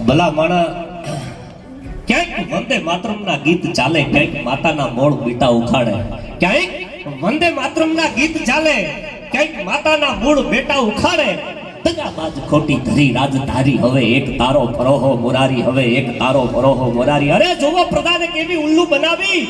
ભલા માણા ક્યાંક વંદે માતરમના ગીત ચાલે, ક્યાંક માતાના મોળ બીટા ઉખાડે, ક્યાંક વંદે માતરમના ગીત ચાલે, ક્યાંક માતાના મૂળ બેટા ઉખાડે. દગાબાજ ખોટી ધરી રાજધારી, હવે એક તારો ફરોહો મુરારી, હવે એક તારો ફરોહો મુરારી. અરે જોવો પ્રધાને કેવી ઉલ્લુ બનાવી,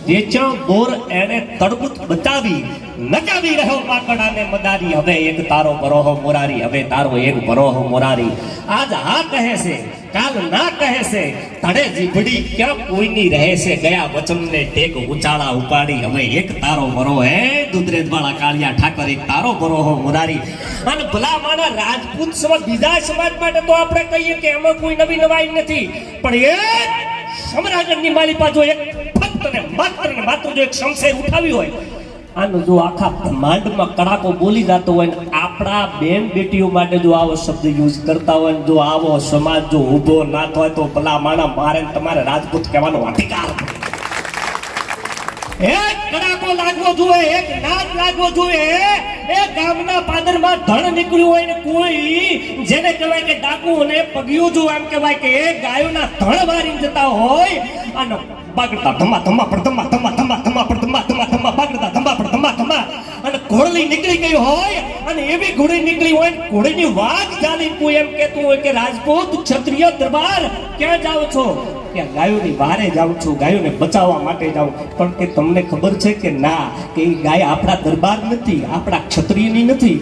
વેચણ બોર એને તડબૂચ બતાવી, નચાવી રહ્યો માકડાને મદારી, હવે એક તારો બરોહો મુરારી, હવે તારો એક બરોહો મુરારી. આજ હા કહે છે, કાલ ના કહે છે, તડે જીભડી ક્યાં કોઈની રહે છે, ગયા વચનને ટેક ઉચાળા ઉપાડી, હવે એક તારો બરો હે દુધરેજ વાળા કાળિયા ઠાકર, એક તારો બરોહો મુરારી. અને ભલા માના રાજપૂત સમાજ, બીજા સમાજ માટે તો આપણે કહીએ કે એમાં કોઈ નવી નવાઈ નથી, પણ એક સામ્રાજ્યની માલિપા જો એક ફક્ત ને માત્ર જો એક શમશેર ઉઠાવી હોય, આનો જો આખા બ્રહ્માંડમાં કડાકો બોલી જતો હોય ને આપણા બેન બેટીઓ માટે જો આવો શબ્દ યુઝ કરતા હોય ને જો આવો સમાજ જો ઊભો ના થાય તો ભલા માણા મારે તમારે રાજપૂત કહેવાનો અધિકાર. એક કડાકો લાગવો જોઈએ, એક નાદ લાગવો જોઈએ. એ ગામના પાદરમાં ધણ નીકળ્યું હોય ને કોઈ જેને કહેવાય કે ડાકુ અને પગિયું જો એમ કહેવાય કે એ ગાયોના ધણ વારી જતા હોય અને બાગડતા ધમા ધમા પર ધમા ધમા ધમા ધમા પર ધમા ધમા ધમા બાગડતા ધમા પર ધમા ધમા અને ઘોડલી નીકળી ગઈ હોય અને એવી ઘોડી નીકળી હોય ઘોડીની વાગ ચાલી કોઈ એમ કહેતું હોય કે રાજપૂત ક્ષત્રિય દરબાર ક્યાં જાઓ છો, કે ગાયોની વારે જાઉં છું, ગાયોને બચાવવા માટે જાઉં. પણ કે તમને ખબર છે કે ના, કે એ ગાય આપણા દરબાર નથી, આપણા ક્ષત્રિયની નથી,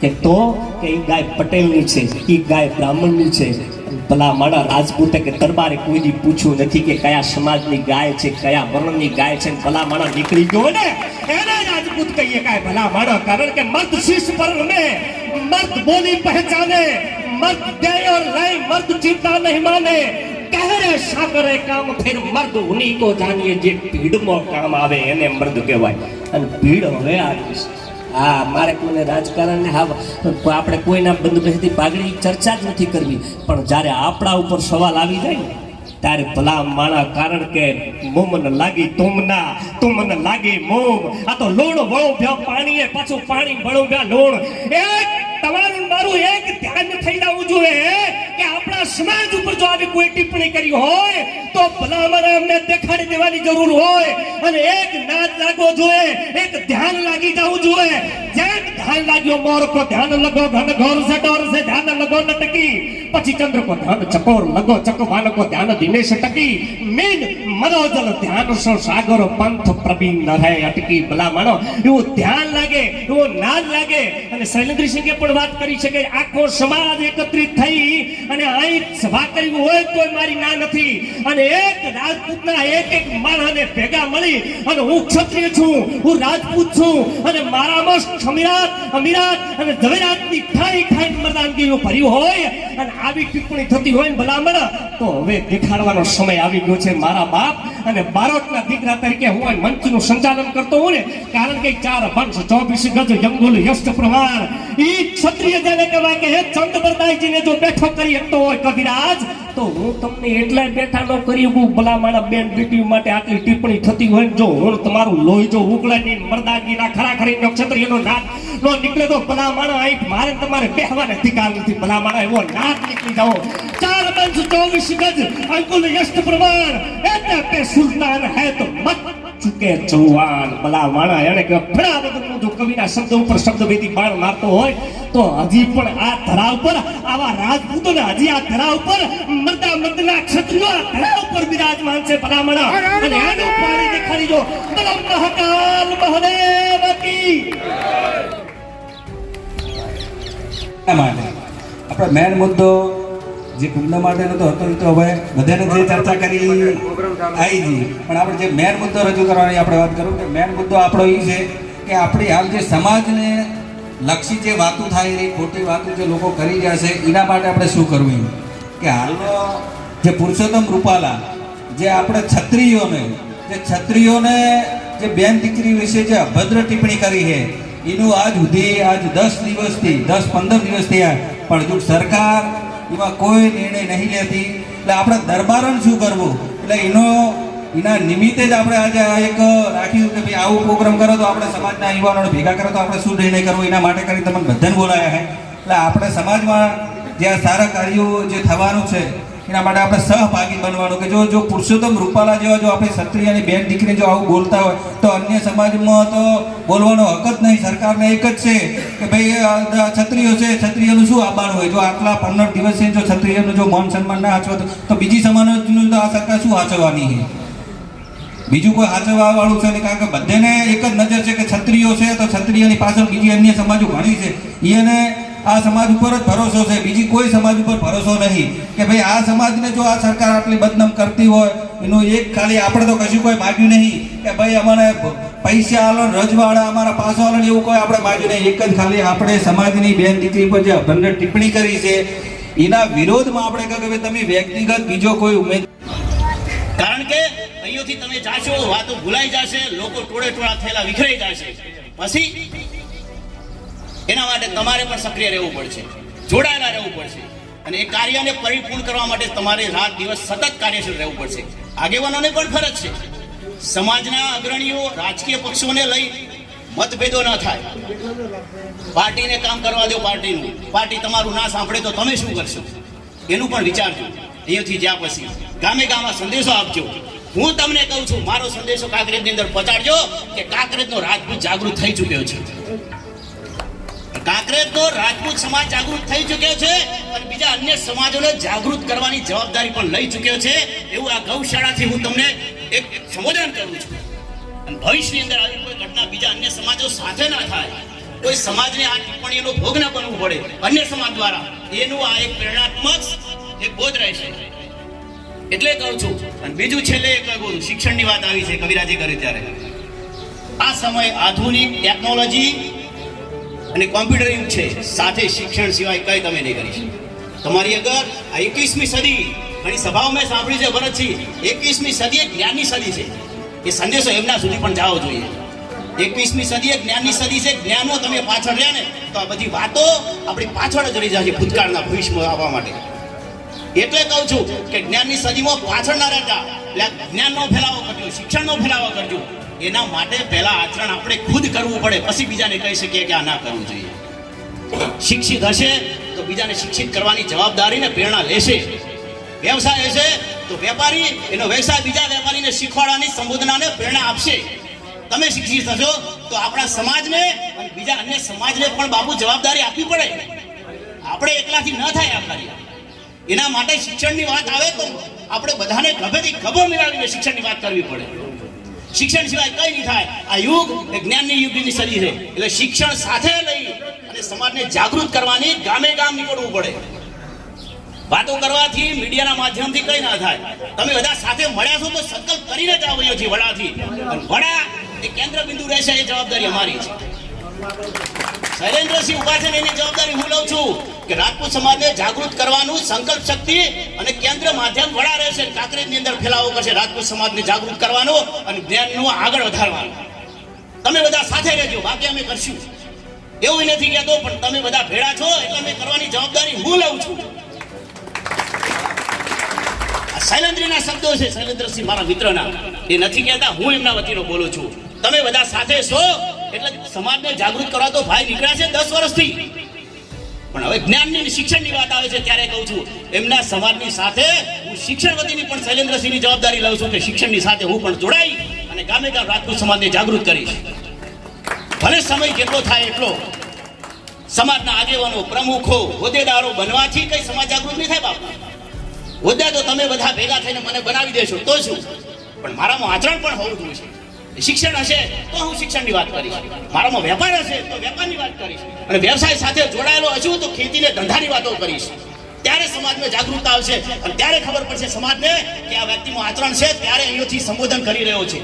કે તો કે એ ગાય પટેલની છે, એ ગાય બ્રાહ્મણની છે. ભલા માણા રાજપૂતે કે દરબારે કોઈની પૂછ્યું નથી કે કયા સમાજની ગાય છે, કયા વર્ણની ગાય છે. ભલા માણા નીકળી ગયો ને એને રાજપૂત કહીએ કાય ભલા માણા. કારણ કે મર્દ શીશ પર રમે, મર્દ બોલી પહેચાને, મર્દ દે और लय, मर्द चिंता नहीं माने, कहरे सागरे काम फिर मर्द उन्हीं को जानिए, जे ભીડમાં કામ આવે એને મર્દ કહેવાય. અને ભીડ હવે આવી હા મારે કોઈને રાજકારણને આપણે કોઈના બંદોબસ્તથી પાઘડી ચર્ચા જ નથી કરવી, પણ જ્યારે આપણા ઉપર સવાલ આવી જાય ને ત્યારે ભલા માણા. કારણ કે મોમન લાગી તુમના, તુમને લાગી મોમ. આ તો લોણ વળો ભ્યા પાણીએ, પાછું પાણી વળો ભ્યા લોણ. એક તમારું મારું એક ધ્યાન થઈ જવું જોઈએ કે આપણા સમાજ ઉપર જો આવી કોઈ ટિપ્પણી કરી હોય તો ભલા માણા અમને દેખાડી દેવાની જરૂર હોય. અને એક નાદ લાગવો જોઈએ, એક ધ્યાન લાગી જવું જોઈએ. જેમ ધ્યાન લાગ્યો મોર કો ધ્યાન લગો, ઘન ઘોર સે ડોર સે ધ્યાન લગો નટકી, પછી ચંદ્ર કો ધ્યાન ચકોર લગો, ચકવાન કો ધ્યાન દિનેશ ટકી, મીન મનોજલ ધ્યાન સો સાગર પંથ પ્રબીન રહે અટકી. ભલા માનો એવું ધ્યાન લાગે, એવો નાદ લાગે. અને શૈલેન્દ્રસિંહે પણ વાત કરી છે કે આખો સમાજ એકત્રિત થઈ અને અહીં સભા કરી હોય તો મારી ના નથી. અને એક રાજપૂતના એક માણસને ભેગા મળી અને હું ક્ષત્રિય છું, હું રાજપૂત છું અને મારામાં સમીરાત અમીરાત અને ઝવેરાતની ખાઈ મર્દાનગીઓ ભર્યું હોય અને આવી ટિપ્પણી થતી હોય ને ભલામણ, તો હવે દેખાડવાનો સમય આવી ગયો છે. મારા બાપ અને બારોટના દીકરા તરીકે હું મંચનું સંચાલન કરતો હું ને, કારણ કે 4 વંશ 24 ગજ જંગલ યષ્ટ પ્રમાણ ઈ ક્ષત્રિય જેને કહેવાય કે હે ચંદ્રબરદાઈજીને જો બેઠો કરી શકતો હોય કવિરાજ, તો હું તમને એટલે બેઠા ન કરી શકું. ભલા મારા બેન બેટી માટે આટલી ટિપ્પણી થતી હોય ને જો હું તમારું લોહી જો ઉકળે નહીં, મર્દાનગીના ખરાખરીનો ક્ષત્રિયનો નાદ નો નીકળે તો ભલા મારા અહીં મારે તમારે બેહવાને અધિકાર નથી. ભલા મારા એવો નાદ નીકળી જાઓ. 4 વંશ 24 ગજ અંકુલ યષ્ટ પ્રમાણ, એટલે તે સુલતાન હે તો મત ચૂકે ચૌહાણ. ભલા માણા એને કે ઘણા બધા જો કવિના શબ્દ ઉપર શબ્દ વેદી બાણ મારતો હોય તો હજી પણ આ ધરા ઉપર આવા રાજપૂતોને હજી આ ધરા ઉપર મર્દના ક્ષત્રિયો આ ધરા ઉપર બિરાજમાન છે. ભલા માણા અને એનું પાણી દેખાડી જો. બોલો મહાકાલ મહાદેવ કી. આપણે મેન મુદ્દો જે કુંડ માટેનો તો હતો એ તો હવે બધાને જે ચર્ચા કરી આવી ગઈ, પણ આપણે જે મેન મુદ્દો રજૂ કરવાની આપણે વાત કરું કે મેન મુદ્દો આપણો એ છે કે આપણી હાલ જે સમાજને લક્ષી જે વાતો થાય રહી, ખોટી વાતો જે લોકો કરી રહ્યા છે એના માટે આપણે શું કરવું. કે હાલનો જે પુરુષોત્તમ રૂપાલા જે આપણે ક્ષત્રિયોને જે બેન દીકરી વિશે જે અભદ્ર ટિપ્પણી કરી છે એનું આજ સુધી 10 દિવસથી 10-15 દિવસ થયા પણ હજુ સરકાર એમાં કોઈ નિર્ણય નહીં લેતી. એટલે આપણે દરબારોને શું કરવું, એટલે એના નિમિત્તે જ આપણે આજે એક રાખ્યું કે ભાઈ આવો પ્રોગ્રામ કરો તો આપણે સમાજના યુવાનોને ભેગા કરો તો આપણે શું નિર્ણય કરવો એના માટે કરી તમને બધાને બોલાયા છે. એટલે આપણે સમાજમાં જે આ સારા કાર્યો જે થવાનું છે એના માટે આપણે સહભાગી બનવાનું કે જો પુરુષોત્તમ રૂપાલા જેવા જો આપણે ક્ષત્રિયની બેન દીકરી જો આવું બોલતા હોય તો અન્ય સમાજમાં તો બોલવાનો હક જ નહીં. સરકારને એક જ છે કે ભાઈ ક્ષત્રિયો છે, ક્ષત્રિયનું શું આબાણ હોય? જો આટલા 15 દિવસે જો ક્ષત્રિયનું જો માન સન્માન ના હાચવો તો બીજી સમાજનું તો આ સરકાર શું હાચવવાની છે? બીજું કોઈ હાચવવા વાળું છે નહીં, કારણ કે બધાને એક જ નજર છે કે ક્ષત્રિયો છે તો ક્ષત્રિયની પાછળ બીજી અન્ય સમાજો ઘણી છે, એને આ સમાજ ઉપર જ ભરોસો છે, બીજી કોઈ સમાજ ઉપર ભરોસો નહીં. કે ભાઈ આ સમાજને જો આ સરકાર આટલી બદનામ કરતી હોય એનું એક ખાલી આપણે તો કશું કોઈ માગ્યું નહીં કે ભાઈ અમારે પૈસા આલો, રજવાડા અમારા પાસો આલો, એવું કોઈ આપણે માગ્યું નહીં. એક જ ખાલી આપણે સમાજની બેન દીકરી પર જે અભદ્ર ટિપ્પણી કરી છે એના વિરોધમાં આપણે કહ્યું કે ભાઈ તમે વ્યક્તિગત બીજો કોઈ ઉમેદ, કારણ કે અહીંયાથી તમે જાશો વાતો ભૂલાઈ જશે, લોકો ટોળે ટોળા થયેલા વિખરાઈ જશે. પછી એના માટે તમારે પણ સક્રિય રહેવું પડશે, જોડાયેલા રહેવું પડશે, અને એ કાર્યને પરિપૂર્ણ કરવા માટે તમારે રાત દિવસ સતત કાર્યશીલ રહેવું પડશે. આગેવાનોને પણ ફરજ છે, સમાજના અગ્રણીઓ રાજકીય પક્ષોને લઈ મતભેદો ન થાય. પાર્ટીને કામ કરવા દો, પાર્ટી તમારું ના સાંભળે તો તમે શું કરશો એનું પણ વિચારજો. અહીંયાથી જ્યાં પછી ગામે ગામમાં સંદેશો આપજો. હું તમને કહું છું, મારો સંદેશો કાંકરેજની અંદર પહોંચાડજો કે કાંકરેજનો રાજપૂત જાગૃત થઈ ચૂક્યો છે. કાંકરેજનો રાજપૂત સમાજ જાગૃત થઈ ચૂક્યો છે અને બીજા અન્ય સમાજોને જાગૃત કરવાની જવાબદારી પણ લઈ ચૂક્યો છે. એવું આ ગૌશાળાથી હું તમને એક સંબોધન કરું છું. અને ભવિષ્યની અંદર આવી કોઈ ઘટના બીજા અન્ય સમાજો સાથે ના થાય, કોઈ સમાજને આ ટિપ્પણીનો ભોગ ન બનવું પડે અન્ય સમાજ દ્વારા, એનું આ એક પ્રેરણાત્મક એક બોધ રહેશે. એટલે કહું છું. અને બીજું છેલ્લે એક કહું, શિક્ષણની વાત આવી છે, કવિરાજે કરી ત્યારે આ સમય આધુનિક ટેકનોલોજી અને કોમ્પ્યુટર યુગ છે, સાથે શિક્ષણ સિવાય કઈ તમે નહીં કરી શકો. તમારી અગર આ 21મી સદી, ઘણી સભાઓ મેં સાંભળી છે ભરતજી, 21મી સદી એક જ્ઞાનની સદી છે. એ સંદેશો એમના સુધી પણ જવો જોઈએ. 21મી સદી એક જ્ઞાનની સદી છે. જ્ઞાનો તમે પાછળ રહ્યા ને તો આ બધી વાતો આપણી પાછળ જ રહી જશે ભૂતકાળના ભવિષ્યમાં આવવા માટે. એટલે કહું છું કે જ્ઞાનની સદીમાં પાછળ ના રહેતા, એટલે જ્ઞાનનો ફેલાવો કરજો, શિક્ષણનો ફેલાવો કરજો. એના માટે પહેલા આચરણ આપણે ખુદ કરવું પડે, પછી બીજાને કહી શકીએ કે આ ના કરવું જોઈએ. શિક્ષિત હશે તો બીજાને શિક્ષિત કરવાની જવાબદારીને પ્રેરણા લેશે. વ્યવસાય હશે તો વેપારી એનો વ્યવસાય બીજા વેપારીને શીખવાડવાની સંબોધનાને પ્રેરણા આપશે. તમે શિક્ષિત થશો તો આપણા સમાજને અને બીજા અન્ય સમાજને પણ બાબુ જવાબદારી આપવી પડે. આપણે એકલાથી ન થાય આ કાર્ય. એના માટે શિક્ષણની વાત આવે તો આપણે બધાને ગભેથી ગભો મિલાવીને શિક્ષણની વાત કરવી પડે. શિક્ષણ સિવાય કઈ નહીં થાય. આ યુગ એ જ્ઞાનની યુગની સદી છે, એટલે શિક્ષણ સાથે લઈ અને સમાજને જાગૃત કરવાની ગામે ગામ નીકળવું પડે. વાતો કરવાથી, મીડિયાના માધ્યમથી કઈ ના થાય. તમે બધા સાથે મળ્યા છો તો સંકલ્પ કરીને જ આવો અહીંયાથી વડાથી. અને વડા એ કેન્દ્ર બિંદુ રહેશે, એ જવાબદારી અમારી છે. શૈલેન્દ્રસિંહ ઉભા છે ને એની જવાબદારી હું લઉં છું કે રાજપૂત સમાજને જાગૃત કરવાનું સંકલ્પ શક્તિ અને કેન્દ્ર માધ્યમ વડા રહેશે. કાંકરેજની અંદર ફેલાવો કરશે રાજપૂત સમાજને જાગૃત કરવાનો અને જ્ઞાનનું આગળ વધારવાનું. તમે બધા સાથે રહેજો, બાકી અમે કરશું એવું નથી કહેતો, પણ તમે બધા ભેળા છો એટલે અમે કરવાની જવાબદારી હું લઉં છું. શૈલેન્દ્રના શબ્દો છે, શૈલેન્દ્રસિંહ મારા મિત્રના, એ નથી કહેતા, હું એમના વતીનો બોલું છું. તમે બધા સાથે છો એટલે સમાજને જાગૃત કરવા તો ભાઈ નીકળ્યા છે 10 વર્ષથી, પણ હવે જ્ઞાનની શિક્ષણની વાત આવે છે ત્યારે કહું છું એમના સમાજની સાથે હું શિક્ષણ વતીની પણ શૈલેન્દ્રસિંહની જવાબદારી લઉં છું કે શિક્ષણની સાથે હું પણ જોડાઈ અને ગામે ગામ રાજપૂત સમાજને જાગૃત કરીશ. ભલે સમય જેટલો થાય એટલો. સમાજના આગેવાનો, પ્રમુખો, હોદ્દેદારો બનવાથી કઈ સમાજ જાગૃત નહીં થાય બાપા. હોદ્દા તો તમે બધા ભેગા થઈને મને બનાવી દેશો તો શું, પણ મારામાં આચરણ પણ હોવું જોઈએ. શિક્ષણ હશે તો હું શિક્ષણની વાત કરીશ, મારામાં વેપાર હશે તો વેપારની વાત કરીશ, અને વ્યવસાય સાથે જોડાયેલો હશું તો ખેતીને ધંધાની વાતો કરીશ. ત્યારે સમાજમાં જાગૃતતા આવશે અને ત્યારે ખબર પડશે સમાજને કે આ વ્યક્તિનું આચરણ છે, ત્યારે અહીંયાથી સંબોધન કરી રહ્યો છે.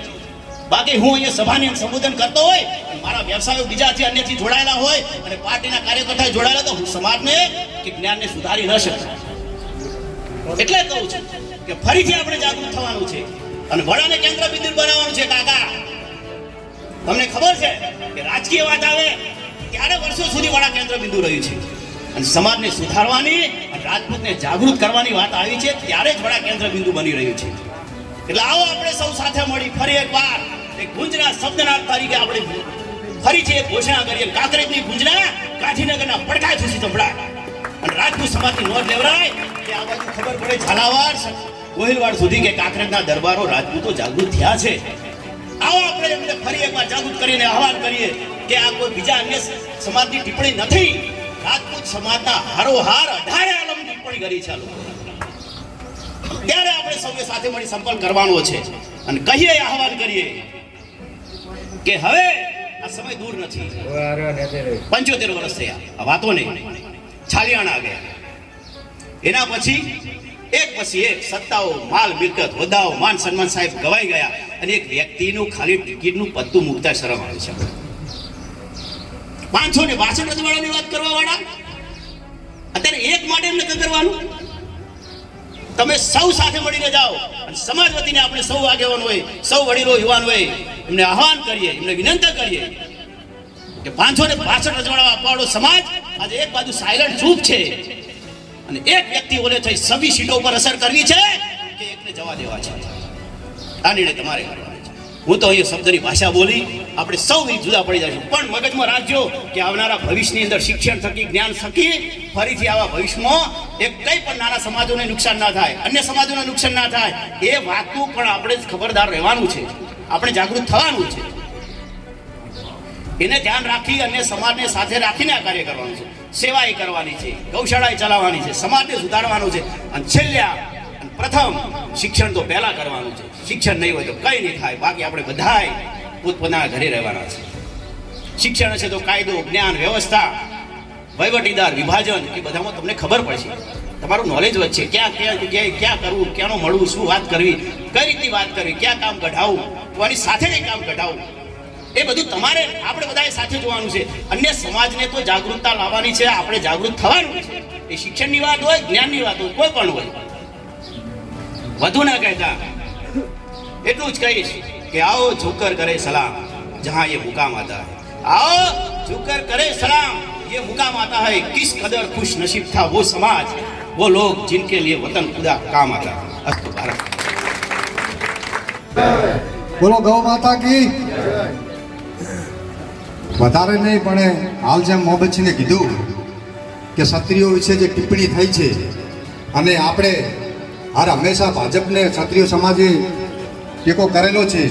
બાકી હું અહીંયા સભાની સંબોધન કરતો હોય, મારા વ્યવસાયો બીજાથી અન્યથી જોડાયેલા હોય અને પાર્ટીના કાર્યકર્તા જોડાયેલા, તો હું સમાજને કે જ્ઞાનને સુધારી ન શકું. એટલે કહું છું કે ફરીથી આપણે જાગૃત થવાનું છે અને વડાને કેન્દ્ર બિંદુ બનાવવાનું છે. કાકા તમને ખબર છે કે રાજકીય વાત આવે ત્યારે વર્ષો સુધી વડા કેન્દ્ર બિંદુ રહ્યું છે, અને સમાજને સુધારવાની અને રાજપૂતને જાગૃત કરવાની વાત આવી છે ત્યારે જ વડા કેન્દ્ર બિંદુ બની રહ્યું છે. એટલે આવો આપણે સૌ સાથે મળી ફરી એકવાર એક ગુંજના શબ્દનાદ તરીકે આપણે ફરીથી એક ઘોષણા કરીએ. કાંકરેજની ગુંજના ગાંધીનગરના પડઘા સુધી સંભળાય. અને રાજપૂત સમાજની નોંધ લેવરાય કે આ બાજુ ખબર પડે ઝાલાવાડ ગોહિલવાડ સુધી કે કાંકરેજના દરબારો રાજપૂતો જાગૃત થયા છે. આવો આપણે એમને ફરી એકવાર જાગૃત કરીને આહવાન કરીએ કે આ કોઈ બીજા અન્ય સમાજની ટિપ્પણી નથી, રાજપૂત સમાજના હારોહાર 18 આલમની ટિપ્પણી કરી છે આ લોકો. ત્યારે આપણે સૌએ સાથે મળી સંપર્ક કરવાનો છે અને કહીએ આહવાન કરીએ કે હવે આ સમય દૂર નથી. 75 વર્ષ થયા આ વાતો નહીં, છાલિયાણા ગયા. એના પછી એક સત્તાઓ, માલ મિલકત, હોદ્દાઓ, માન સન્માન સાહેબ ગવાઈ ગયા અને એક વ્યક્તિનું ખાલી ટિકિટનું પત્તું મૂકતા શરમ આવે છે. 562 રજવાડાની વાત કરવા વાળા અત્યારે એક માટે એમને કરવાનું. તમે સૌ સાથે મળીને જાઓ અને સમાજ વતીને આપણે સૌ આગેવાન હોય, સૌ વડીલો યુવાન હોય, એમને આહવાન કરીએ, એમને વિનંતી કરીએ કે 562 રજવાડા અપાવડો સમાજ આજે એક બાજુ સાયલન્ટ ચૂપ છે અને એક વ્યક્તિ ઓલે થઈ સભી સીટો પર અસર કરવી છે કે એકને જવા દેવા છે. આ નિર્ણય તમારે કરવાનો છે. હું તો અહીંયા શબ્દની ભાષા બોલી, આપણે સૌ જુદા પડી જઈશું, પણ મગજમાં રાખજો કે આવનારા ભવિષ્યની અંદર શિક્ષણ થકી, જ્ઞાન થકી ફરીથી આવા ભવિષ્યમાં એક કંઈ પણ નાના સમાજોને નુકસાન ના થાય, અન્ય સમાજોને નુકસાન ના થાય, એ વાતનું પણ આપણે ખબરદાર રહેવાનું છે, આપણે જાગૃત થવાનું છે. એને ધ્યાન રાખી અને સમાજને સાથે રાખીને આ કાર્ય કરવાનું છે. સેવા કરવાની છે, ગૌશાળા ચલાવવાની છે, સમાજને સુધારવાનું છે અને છેલ્લે પ્રથમ શિક્ષણ તો પહેલા કરવાનું છે. શિક્ષણ નહીં હોય તો કંઈ નહીં થાય. બાકી આપણે બધાય પોતપોતાના ઘરે રહેવાના છે. શિક્ષણ હશે તો કાયદો, જ્ઞાન, વ્યવસ્થા, વહીવટીદાર, વિભાજન એ બધામાં તમને ખબર પડશે. તમારું નોલેજ વધશે. ક્યાં કરવું, ક્યાંનું મળવું, શું વાત કરવી, કઈ રીતની વાત કરવી, ક્યાં કામ કઢાવવું, તમારી સાથે નહીં કામ કઢાવવું, એ બધું તમારે આપણે બધાએ સાથે જોવાનું છે. અન્ય સમાજને તો જાગૃતતા લાવવાની છે, આપણે જાગૃત થવાનું છે. એ શિક્ષણની વાત હોય, જ્ઞાનની વાત હોય, કોઈ પણ હોય. વધુ ના કહેતા એટલું જ કહીશ કે आओ झुककर करे सलाम जहां ये मुकाम आता है. आओ झुककर करे सलाम ये मुकाम आता है. किस कदर खुश नसीब था वो समाज, वो लोग जिनके लिए वतन खुदा काम आता है. अस्तु भारत. બોલો ગૌ માતા કી. વધારે નહીં, પણ હાલ જેમ મોહબ્બતસિંહે કીધું કે ક્ષત્રિયો વિશે જે ટિપ્પણી થઈ છે અને આપણે હંમેશા ભાજપને ક્ષત્રિય સમાજે ટેકો કરેલો છે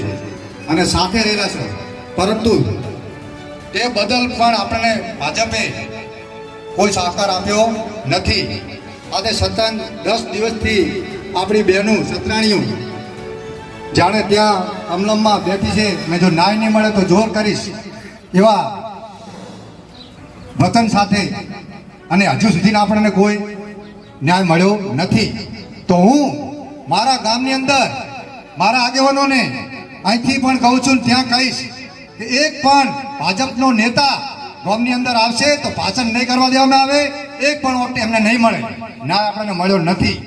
અને સાથે રહેલા છે, પરંતુ તે બદલ પણ આપણને ભાજપે કોઈ સહકાર આપ્યો નથી. આજે સતત 10 દિવસથી આપણી બહેનો સતરાણીઓ જાણે ત્યાં અમલમમાં બેઠી છે. મેં જો ન્યાય નહીં મળે તો જોર કરીશ એવા વતન સાથે, અને હજુ સુધી આપણને કોઈ ન્યાય મળ્યો નથી. તો હું મારા ગામની અંદર મારા આગેવાનોને અહીંથી પણ કહું છું, ત્યાં કહીશ કે એક પણ ભાજપનો નેતા ગામની અંદર આવશે તો ભાષણ નહીં કરવા દેવામાં આવે, એક પણ વોટ એમને નહીં મળે. ન્યાય આપણને મળ્યો નથી.